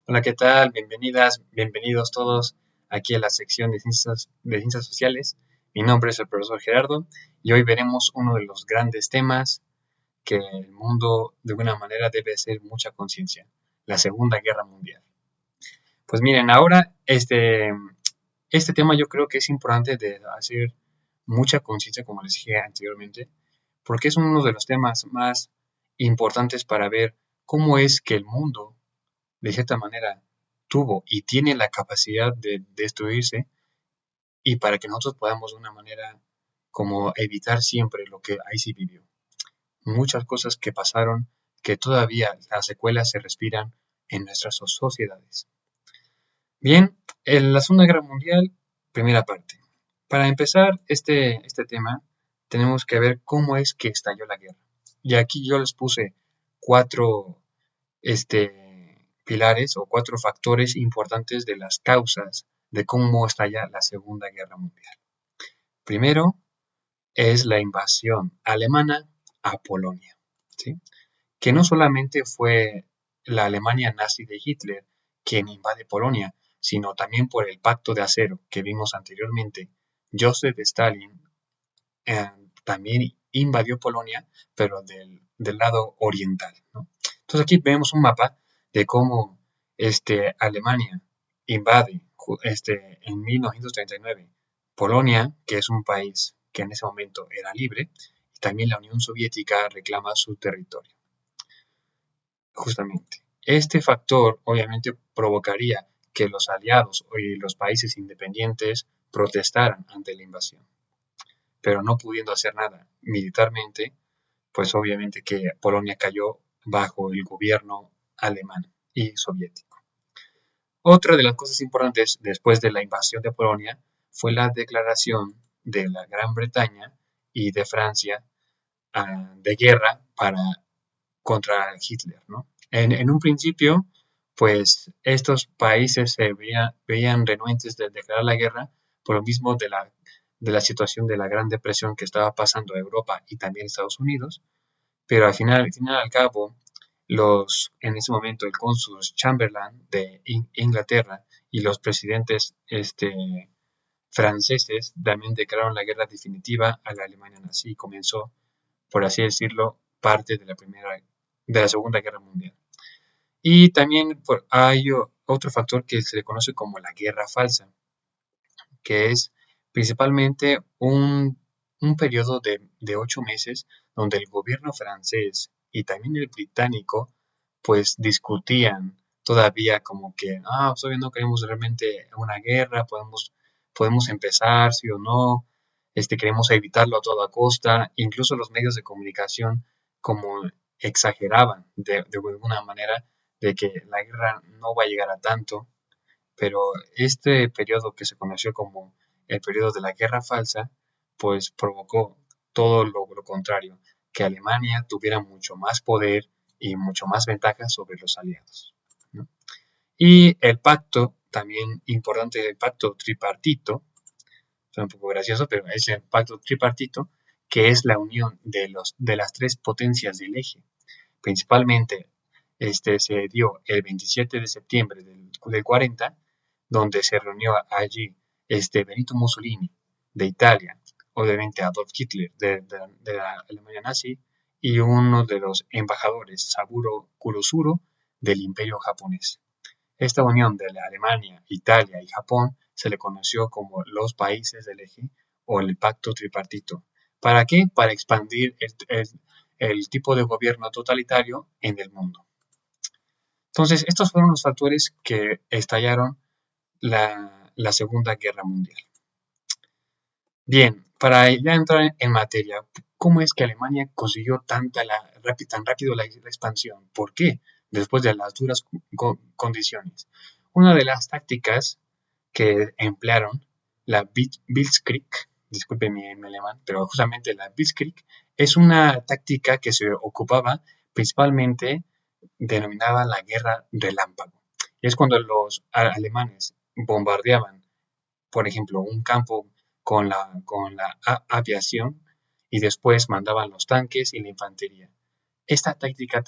Hola, ¿qué tal? Bienvenidas, bienvenidos todos aquí a la sección de ciencias sociales. Mi nombre es el profesor Gerardo y hoy veremos uno de los grandes temas que el mundo de alguna manera debe hacer mucha conciencia, la Segunda Guerra Mundial. Pues miren, ahora este tema yo creo que es importante de hacer mucha conciencia, como les dije anteriormente, porque es uno de los temas más importantes para ver cómo es que el mundo de cierta manera tuvo y tiene la capacidad de destruirse y para que nosotros podamos de una manera como evitar siempre lo que ahí sí vivió. Muchas cosas que pasaron que todavía las secuelas se respiran en nuestras sociedades. Bien, en la Segunda Guerra Mundial, primera parte. Para empezar este tema, tenemos que ver cómo es que estalló la guerra. Y aquí yo les puse cuatro pilares o cuatro factores importantes de las causas de cómo estalla la Segunda Guerra Mundial. Primero es la invasión alemana a Polonia, ¿sí? Que no solamente fue la Alemania nazi de Hitler quien invade Polonia, sino también por el pacto de acero que vimos anteriormente. Joseph Stalin eh, también invadió Polonia, pero del lado oriental, ¿no? Entonces aquí vemos un mapa de cómo Alemania invade en 1939 Polonia, que es un país que en ese momento era libre, y también la Unión Soviética reclama su territorio. Justamente. Este factor obviamente provocaría que los aliados y los países independientes protestaran ante la invasión, pero no pudiendo hacer nada militarmente, pues obviamente que Polonia cayó bajo el gobierno alemán y soviético. Otra de las cosas importantes después de la invasión de Polonia fue la declaración de la Gran Bretaña y de Francia de guerra contra Hitler, ¿no? En un principio, pues estos países se veían renuentes de declarar la guerra por lo mismo de la situación de la Gran Depresión que estaba pasando a Europa y también a Estados Unidos, pero al final al cabo, en ese momento el cónsul Chamberlain de Inglaterra y los presidentes franceses también declararon la guerra definitiva a la Alemania nazi y comenzó, por así decirlo, parte de la Segunda Guerra Mundial. Y también hay otro factor que se le conoce como la guerra falsa, que es principalmente un periodo de 8 meses donde el gobierno francés y también el británico pues discutían todavía como que, todavía no queremos realmente una guerra, podemos empezar, sí o no, queremos evitarlo a toda costa, incluso los medios de comunicación como exageraban de alguna manera de que la guerra no va a llegar a tanto, pero este periodo que se conoció como el periodo de la Guerra Falsa, pues provocó todo lo contrario, que Alemania tuviera mucho más poder y mucho más ventaja sobre los aliados, ¿no? Y el pacto, también importante, el pacto tripartito, es un poco gracioso, pero es el pacto tripartito, que es la unión de las tres potencias del eje. Principalmente se dio el 27 de septiembre del 40, donde se reunió allí Benito Mussolini de Italia, obviamente Adolf Hitler de la Alemania nazi y uno de los embajadores, Saburo Kurosuro, del Imperio japonés. Esta unión de la Alemania, Italia y Japón se le conoció como los países del eje o el pacto tripartito. ¿Para qué? Para expandir el tipo de gobierno totalitario en el mundo. Entonces, estos fueron los factores que estallaron la Segunda Guerra Mundial. Bien, para ya entrar en materia, ¿cómo es que Alemania consiguió tan rápido la expansión? ¿Por qué? Después de las duras condiciones. Una de las tácticas que emplearon, la Blitzkrieg, disculpe mi alemán, pero justamente la Blitzkrieg es una táctica que se ocupaba principalmente, denominada la guerra relámpago. Es cuando los alemanes bombardeaban, por ejemplo, un campo con la aviación y después mandaban los tanques y la infantería. Esta táctica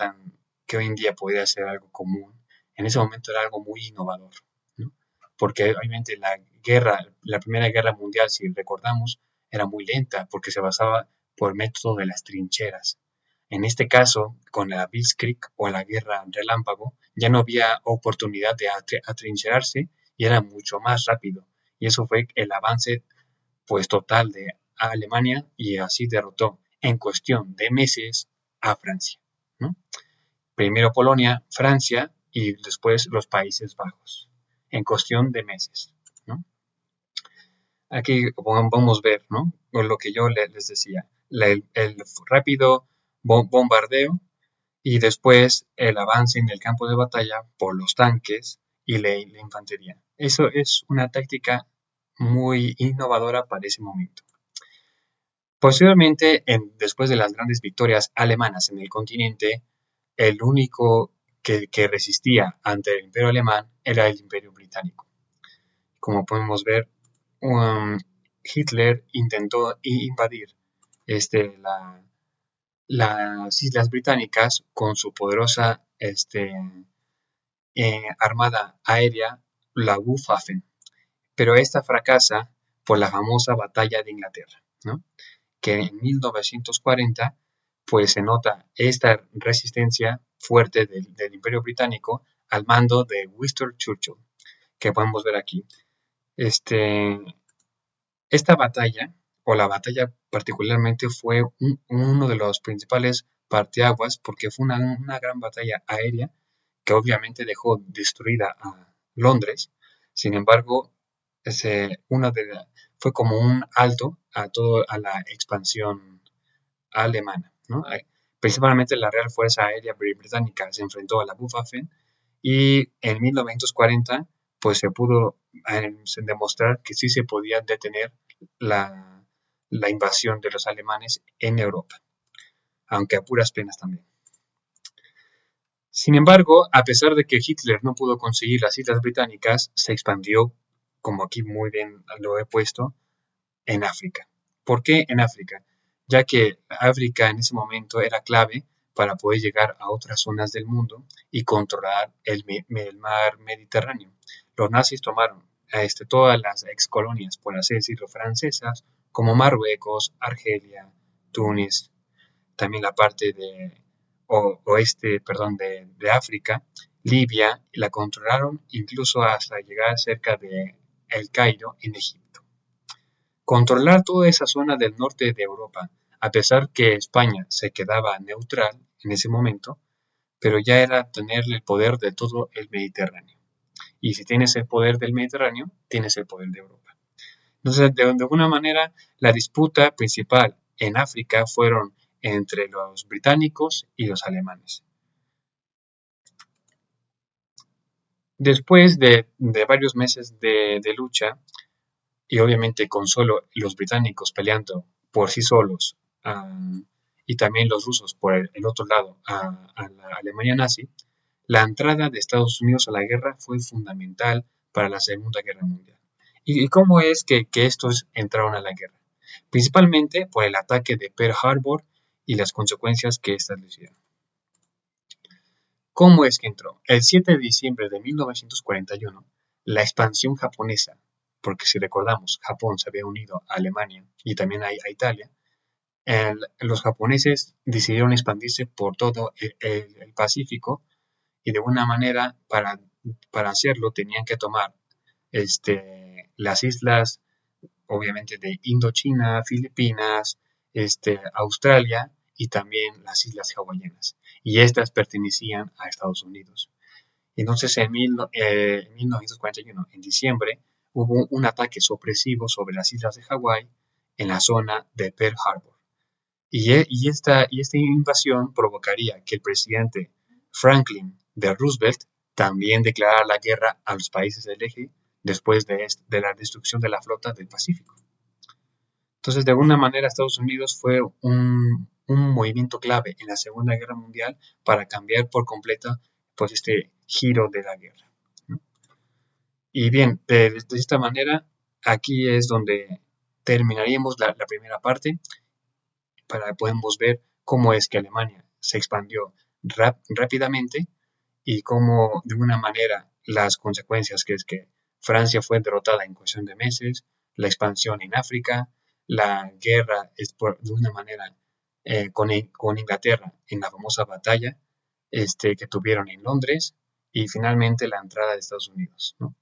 que hoy en día podría ser algo común, en ese momento era algo muy innovador, ¿no? Porque obviamente la Primera Guerra Mundial, si recordamos, era muy lenta porque se basaba por el método de las trincheras. En este caso, con la Blitzkrieg o la guerra relámpago, ya no había oportunidad de atrincherarse y era mucho más rápido. Y eso fue el avance pues total de Alemania y así derrotó en cuestión de meses a Francia, ¿no? Primero Polonia, Francia y después los Países Bajos, en cuestión de meses, ¿no? Aquí vamos a ver, ¿no? Con lo que yo les decía, el rápido bombardeo y después el avance en el campo de batalla por los tanques y la infantería. Eso es una táctica muy innovadora para ese momento. Posteriormente, después de las grandes victorias alemanas en el continente, el único que resistía ante el imperio alemán era el imperio británico. Como podemos ver, Hitler intentó invadir las islas británicas con su poderosa armada aérea, la Luftwaffe, pero esta fracasa por la famosa batalla de Inglaterra, ¿no? Que en 1940 pues se nota esta resistencia fuerte del Imperio Británico al mando de Winston Churchill, que podemos ver aquí. Esta batalla, o la batalla particularmente, fue uno de los principales parteaguas porque fue una gran batalla aérea que obviamente dejó destruida a Londres. Sin embargo, fue como un alto a la expansión alemana, ¿no? Principalmente la Real Fuerza Aérea Británica se enfrentó a la Luftwaffe y en 1940 pues se pudo demostrar que sí se podía detener la, la invasión de los alemanes en Europa, aunque a puras penas también. Sin embargo, a pesar de que Hitler no pudo conseguir las islas británicas, se expandió, como aquí muy bien lo he puesto, en África. ¿Por qué en África? Ya que África en ese momento era clave para poder llegar a otras zonas del mundo y controlar el mar Mediterráneo. Los nazis tomaron todas las excolonias, por así decirlo, francesas, como Marruecos, Argelia, Túnez, también la parte oeste, perdón, de África, Libia, la controlaron incluso hasta llegar cerca de El Cairo, en Egipto. Controlar toda esa zona del norte de Europa, a pesar que España se quedaba neutral en ese momento, pero ya era tener el poder de todo el Mediterráneo. Y si tienes el poder del Mediterráneo, tienes el poder de Europa. Entonces, de alguna manera, la disputa principal en África fueron entre los británicos y los alemanes. Después de varios meses de lucha, y obviamente con solo los británicos peleando por sí solos y también los rusos por el otro lado a la Alemania nazi, la entrada de Estados Unidos a la guerra fue fundamental para la Segunda Guerra Mundial. ¿Y cómo es que estos entraron a la guerra? Principalmente por el ataque de Pearl Harbor y las consecuencias que éstas le hicieron. ¿Cómo es que entró? El 7 de diciembre de 1941, la expansión japonesa, porque si recordamos, Japón se había unido a Alemania y también a Italia, los japoneses decidieron expandirse por todo el Pacífico y de una manera para hacerlo tenían que tomar las islas, obviamente de Indochina, Filipinas, Australia y también las islas hawaianas. Y estas pertenecían a Estados Unidos. Entonces, en 1941, en diciembre, hubo un ataque sorpresivo sobre las islas de Hawái en la zona de Pearl Harbor. Y esta invasión provocaría que el presidente Franklin de Roosevelt también declarara la guerra a los países del eje después de la destrucción de la flota del Pacífico. Entonces, de alguna manera, Estados Unidos fue un movimiento clave en la Segunda Guerra Mundial para cambiar por completo pues, este giro de la guerra, ¿no? Y bien, de esta manera, aquí es donde terminaríamos la primera parte para podemos ver cómo es que Alemania se expandió rápidamente y cómo de una manera las consecuencias que es que Francia fue derrotada en cuestión de meses, la expansión en África, la guerra es de una manera con Inglaterra en la famosa batalla que tuvieron en Londres y finalmente la entrada de Estados Unidos, ¿no?